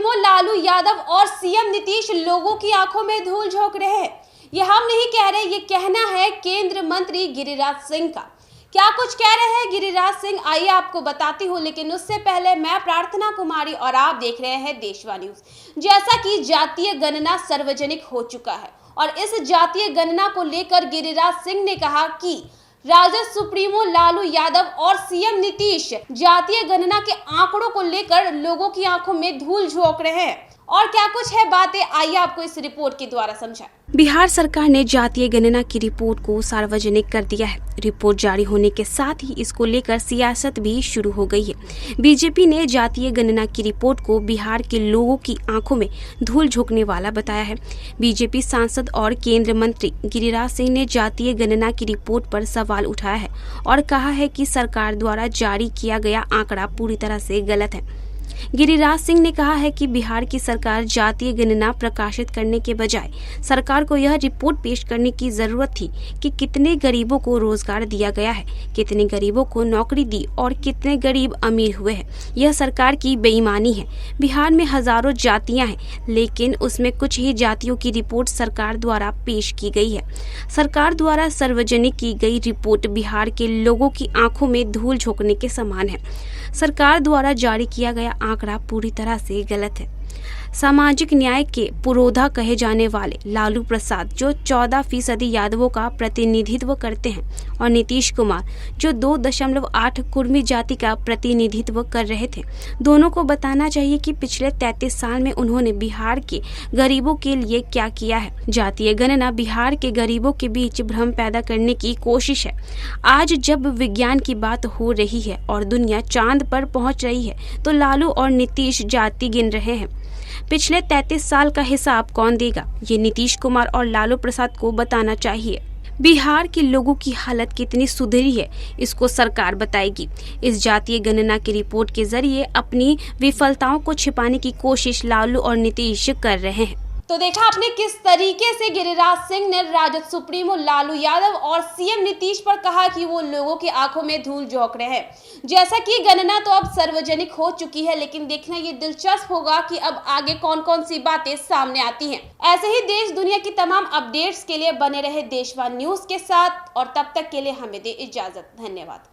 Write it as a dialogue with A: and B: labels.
A: Supremo Lalu Yadav और CM Nitish लोगों की आंखों में धूल झोंक रहे हैं। ये हम नहीं कह रहे, ये कहना है केंद्र मंत्री गिरिराज सिंह का। क्या कुछ कह रहे हैं गिरिराज सिंह, आइए आपको बताती हूँ, लेकिन उससे पहले मैं प्रार्थना कुमारी और आप देख रहे हैं देशवा न्यूज। जैसा कि जातीय गणना सार्वजनिक हो चुका है और इस जातीय गणना को लेकर गिरिराज सिंह ने कहा कि राजद सुप्रीमो लालू यादव और सीएम नीतीश जातीय गणना के आंकड़ों को लेकर लोगों की आंखों में धूल झोंक रहे हैं। और क्या कुछ है बातें, आइए आपको इस रिपोर्ट के द्वारा समझाएं।
B: बिहार सरकार ने जातीय गणना की रिपोर्ट को सार्वजनिक कर दिया है। रिपोर्ट जारी होने के साथ ही इसको लेकर सियासत भी शुरू हो गई है। बीजेपी ने जातीय गणना की रिपोर्ट को बिहार के लोगों की आंखों में धूल झोंकने वाला बताया है। बीजेपी सांसद और केंद्रीय मंत्री गिरिराज सिंह ने जातीय गणना की रिपोर्ट पर सवाल उठाया है और कहा है कि सरकार द्वारा जारी किया गया आंकड़ा पूरी तरह से गलत है। गिरिराज सिंह ने कहा है कि बिहार की सरकार जातीय गणना प्रकाशित करने के बजाय सरकार को यह रिपोर्ट पेश करने की जरूरत थी कि कितने गरीबों को रोजगार दिया गया है, कितने गरीबों को नौकरी दी और कितने गरीब अमीर हुए हैं। यह सरकार की बेईमानी है। बिहार में हजारों जातियां हैं, लेकिन उसमें कुछ ही जातियों की रिपोर्ट सरकार द्वारा पेश की गई है। सरकार द्वारा सार्वजनिक की गई रिपोर्ट बिहार के लोगों की आंखों में धूल झोंकने के समान है। सरकार द्वारा जारी किया गया आंकड़ा पूरी तरह से गलत है। सामाजिक न्याय के पुरोधा कहे जाने वाले लालू प्रसाद जो 14% यादवों का प्रतिनिधित्व करते हैं और नीतीश कुमार जो 2.8 कुर्मी जाति का प्रतिनिधित्व कर रहे थे, दोनों को बताना चाहिए कि पिछले 33 साल में उन्होंने बिहार के गरीबों के लिए क्या किया है। जातीय गणना बिहार के गरीबों के बीच भ्रम पैदा करने की कोशिश है। आज जब विज्ञान की बात हो रही है और दुनिया चांद पर पहुंच रही है, तो लालू और नीतीश जाति गिन रहे हैं। पिछले 33 साल का हिसाब कौन देगा, ये नीतीश कुमार और लालू प्रसाद को बताना चाहिए। बिहार के लोगों की हालत कितनी सुधरी है, इसको सरकार बताएगी। इस जातीय गणना की रिपोर्ट के जरिए अपनी विफलताओं को छिपाने की कोशिश लालू और नीतीश कर रहे हैं।
A: तो देखा आपने किस तरीके से गिरिराज सिंह ने राजद सुप्रीमो लालू यादव और सीएम नीतीश पर कहा कि वो लोगों की आंखों में धूल झोंक रहे हैं। जैसा कि गणना तो अब सार्वजनिक हो चुकी है, लेकिन देखना ये दिलचस्प होगा कि अब आगे कौन कौन सी बातें सामने आती हैं। ऐसे ही देश दुनिया की तमाम अपडेट्स के लिए बने रहे देशवा न्यूज के साथ और तब तक के लिए हमें दे इजाजत। धन्यवाद।